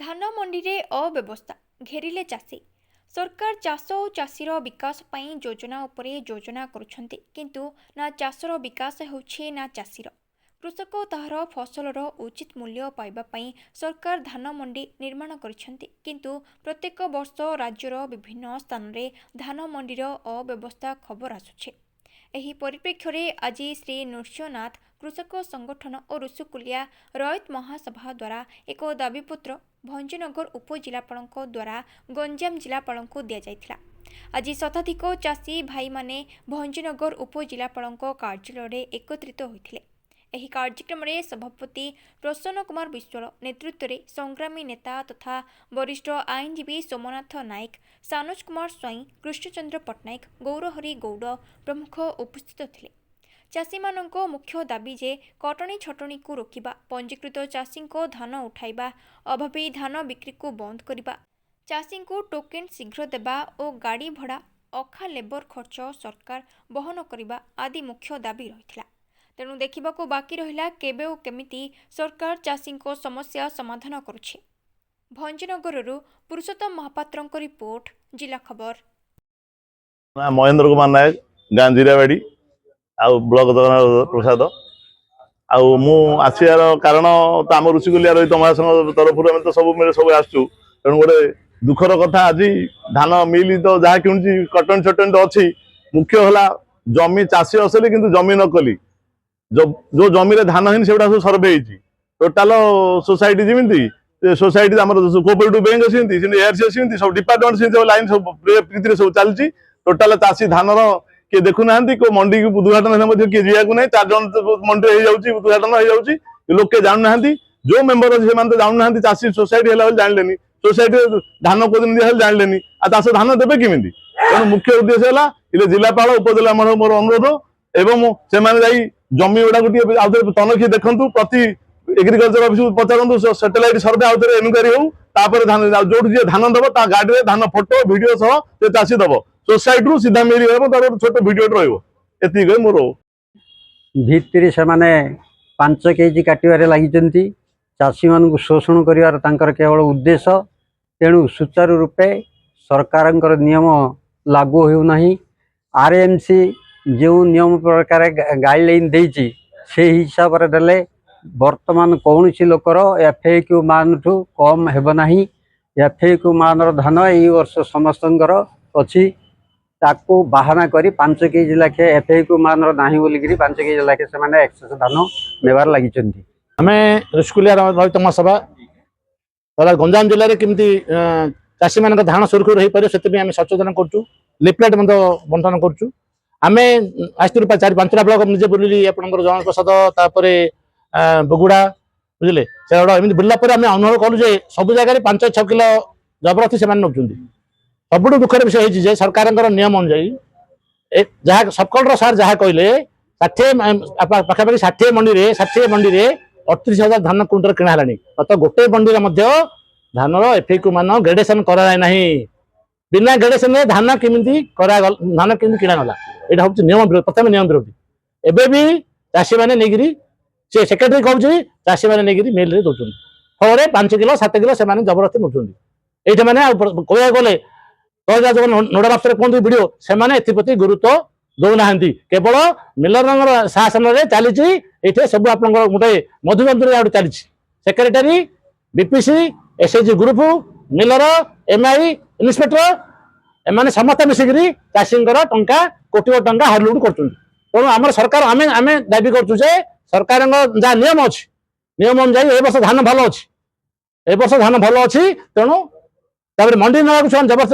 धान मंडी रे अव्यवस्था घेरिले चाषी सरकार चाष और चाषीर विकास पई योजना उपरे योजना करुछंती किंतु ना चाषर विकास होउछे ना चाषीर कृषक ताहार फसलर उचित मूल्य पाइबा पई सरकार धान मंडी निर्माण करिछंती किंतु प्रत्येक वर्ष राज्यर विभिन्न स्थान रे धान मंडीर अव्यवस्था खबर आसुछे। एही परिप्रेक्ष्य रे आज श्री नृसिंहनाथ कृषक संगठन और ऋषिकुलिया रयत महासभा द्वारा एक दाबीपत्र भंजनगर उपजिलापाल द्वारा गंजाम जिलापाल को दि जाइथिला। आज शताधिक चाषी भाई माने भंजनगर उपजिलापाल कार्यालय एकत्रित होइथिले। एही कार्यक्रम में सभापति प्रसन्न कुमार विश्वाल नेतृत्व में संग्रामी नेता तथा वरिष्ठ आईनजीवी सोमनाथ नायक, सानुज कुमार स्वाई, कृष्णचंद्र पट्टनायक, गौरहरि गौड़ प्रमुख उपस्थित थिले। चाषी मानक मुख्य दाबी जे कटनी छटनी को रोकिबा, पंजीकृत चाषी को धान उठाइबा, अभावी धान बिक्री को बंद करिबा, चाषी को टोकेन शीघ्र देबा और गाड़ी भड़ा अखा लेबर खर्च सरकार बहन करिबा आदि मुख्य दाबी रहिथिला। तेणु देखा बाकी रहा केबे और केमिति सरकार चाषी समस्या समाधान करुछे। भंजनगर पुरुषोत्तम महापात्र रिपोर्ट, जिला खबर। महेंद्र कुमार नायक, गाँ जीरावाड़ी ब्लॉक जगन्नाथ प्रसाद आसियार कारण तो आम ऋषिकुलिया रही महासंघ तरफ तो सब आसचु। तेणु गोटे दुखर कथा आज धान मिल तो जहाँ कि कटन छटन तो अच्छी, मुख्य है जमी चाषी असली कि जमी नकली जो जमी रे धान ही सब सर्वे टोटाल सोसाइटी जमी सोसाइटी कोऑपरेटिव बैंक सेमती सब डिपार्टमेंट से लाइन सब प्रीति सब चलती। टोटाल चाषी धान किए देखुना को मंडी को उद्घाटन किए जावाक ना 4 जन मंडी उद्घाटन हो लोके जानूना जो मेम्बर अच्छे से जानूना चाषी सोसाइटी है जानले सोसाइटी धान को दिन दिया जानले चाष धान देवे किमी। तेणु मुख्य उद्देश्य है जिलापाल उपजिला मोर अनुरोध एवं से जमी गुड़ा गोटे तनखी देखु प्रति एग्रीकल्चर ऑफिस पचारतु सैटेलाइट सर्वे आउे एनक्वारी होपर धान जो धान दब गाड़ी में धान फोटो वीडियो सह चाषी दब सोसाइटी रू सीधा मिल छोट वीडियो रही मोर भित्तिर से 5 केजी काटवे लगी चाषी मान शोषण कर केवल उद्देश्य। तेणु सुचारू रूपे सरकार नियम लागू होना आरएमसी जो नियम प्रकार गाइडलाइन देती से हिसाब से देले वर्तमान कौन सी लोकर एफएक्यू मान ठू कम हेबना। एफएक्यू मान धान यही वर्ष समस्त अच्छी ताकू बाहाना करी 5 केजी लाखे एफएक्यू मान ना बोलिकी 5 केजी लाखे से एक्सेस धान नेबार लगी। आम ऋषिकुलिया रयत महासभा तथा गंजाम जिले में केमती चाषी मान धान सुरक्षित हो पारे से आम सचेतन करूँ, लिफलेट बंटन करूँ। आम आज 4-5टा ब्लॉक निजे बुलिली आपंकर जन प्रसाद बगुड़ा बुझे से एमती बुलला आम अनुभव कलु सब जगह 5-6 किलो जबरदस्ती से नौ सबुठ दुखर विषय है सरकार नियम अनुजाई जहाँ सबकलर सार जहाँ कहले 60 पाखापाखि 60 मंडी रे 38,000 धान क्विंटल किणा गत गोटे मंडी में धान एफएक्यू मान ग्रेडेसन कराए ना बिना ग्रेडेसन धान केमी धान केमी किणागला यहाँ हूँ नियम विरोध प्रथम नियम विरोधी। एवं भी चाषी मैंने नहीं सी सेक्रेटरी कहूँ चाषी मैंने नहीं मिल रे दौरान फल 5 किलो 7 किलो से जबरदस्ती नौ ये मैंने कह गले जो नोडा मास्टर कहते वीडियो से गुरुत्व दौना केवल मिलर शासन में चली सब आप गोटे मधुबंधन चली सेक्रेटरी बीपीसी एसएचजी ग्रुप मिलर एमआई इन्स्पेक्टर एमाने समस्त मिसिकी चाषी टंका कोटी टंका हरलुट कर। तेणु आम सरकार आम आम दाबी करूँ सरकार जहाँ नियम अच्छी नियम अनुजाई ए वर्ष धान भल अच्छी ए वर्ष धान भल अच्छी। तेणु मंडी ना जबरदस्त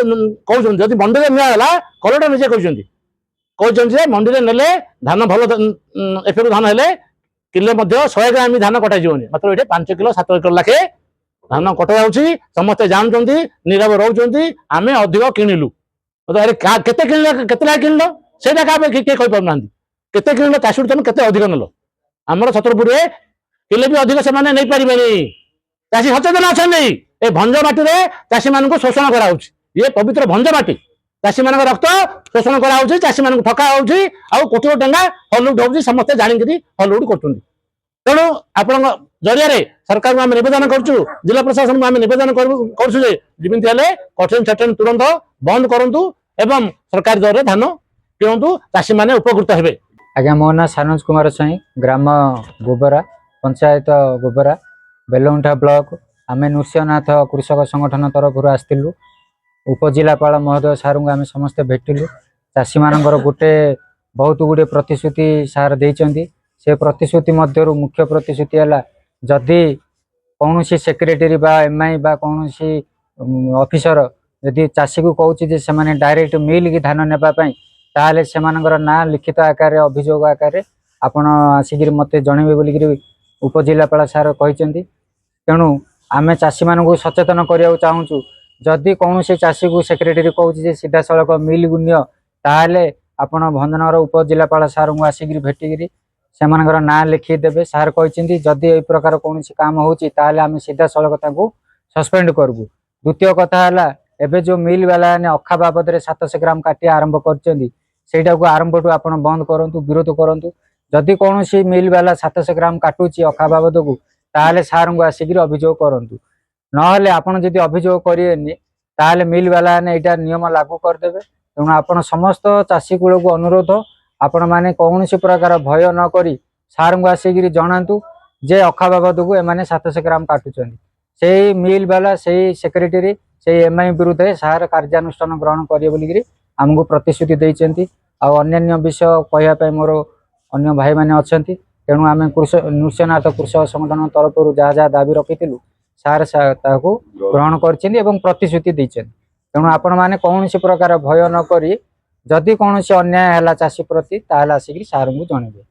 कहते जब मंडी में निगला कलेक्टर निजे कहते मंडी में नेले धान भल एफएक्यू धान हेले किले 100 ग्राम धान कटाई मात्र ये 5 किलो 7 किलो लाखे धान कटा समस्ते जानते नीरव रोच आम अधिक किणिलु अरे केते किणल से किए पाना केते किणल चाषी तुम केते अधिक नेल आमर छतरपुर किले भी अधिक से नहीं पारे चाषी सचेतन अच्छा ये भंज माटी चाषी मान शोषण कराऊँ ये पवित्र भंज माटी चाषी मान रक्त शोषण कराऊँ चाषी मान ठका हो कोटी टंका हलुट हो समस्ते जाणिकी हलुट कर। तेणु आप जरिया सरकार को आम नवेदन करुँ जिला प्रशासन को आम नवेदन करमी कठिन छाटन तुरंत बंद करूँ एवं सरकारी दर धान किणु चाषी मैंने उपकृत हे। आज्ञा मो ना सानुज कुमार स्वाई ग्राम गोबरा पंचायत गोबरा बेलुंठा ब्लॉक आम नृसिंहनाथ कृषक संगठन तरफ आसलु उपजिलापाल महोदय सार को आम समस्ते भेटिलु चाषी मानकर गोटे बहुत गुड़े प्रतिश्रुति सार देइचंदी से प्रतिश्रुति मध्यरु मुख्य प्रतिश्रुति है जदि कौन सेक्रेटरी बा एमआई बा कौन ऑफिसर यदि चाषी को कहूँ से माने डायरेक्ट मिल की धान नेबाई ताहले से ना लिखित आकार अभियोग आकार आपण आसिक मत जनइबे बोलिक उपजिलापाल सार कहते तेणु आम चाषी मान सचेतन करने चाहूँ जदि कौन चाषी को सेक्रेटरी कहूँ सीधा सड़क मिल को नियो ताहले आपण भंजनगर उपजिलापाल सार को आसिक भेटिकी से ना लिखिदेवे सार कहते जदि यही प्रकार कौन काम होम सीधा सड़क सस्पेंड करबू। द्वितीय कथा है एबे जो मिल वाला ने अखा बाबद 700 ग्राम काटिया आरंभ कर आरंभ टू आप बंद करूँ विरोध करूँ जदि कौन मिल वाला 700 ग्राम काटुची अखा बाबद को ताहले सार को आसिक अभियोग करूँ ना आपड़ जदि अभियोग करेनि ताहले मिल वाला ने यहाँ नियम लागू करदे तेणु आप समस्त चाषी कूल को अनुरोध आपण मैंने कौन प्रकार भय न करी सार को आसिक जनातु जे अखा बाबद को एम 700 ग्राम काटुंट से मिल वाला से सेक्रेटरी से एमआई विरुद्ध सार कार्यानुष्ठान ग्रहण करेंगे बोलिक आमको प्रतिश्रुति देते अन्य विषय कहवाई मोर अन्य भाई मैंने अच्छा तेणु आम नृसिंहनाथ कृषक संगठन तरफ जहाँ जहाँ दाबी रखी सार ग्रहण कर प्रतिश्रुति देते तेणु आपण मैंने कौन प्रकार भय न करी जदि कौन अन्याय है चाषी प्रति ताल आसिक सार को जनइबे।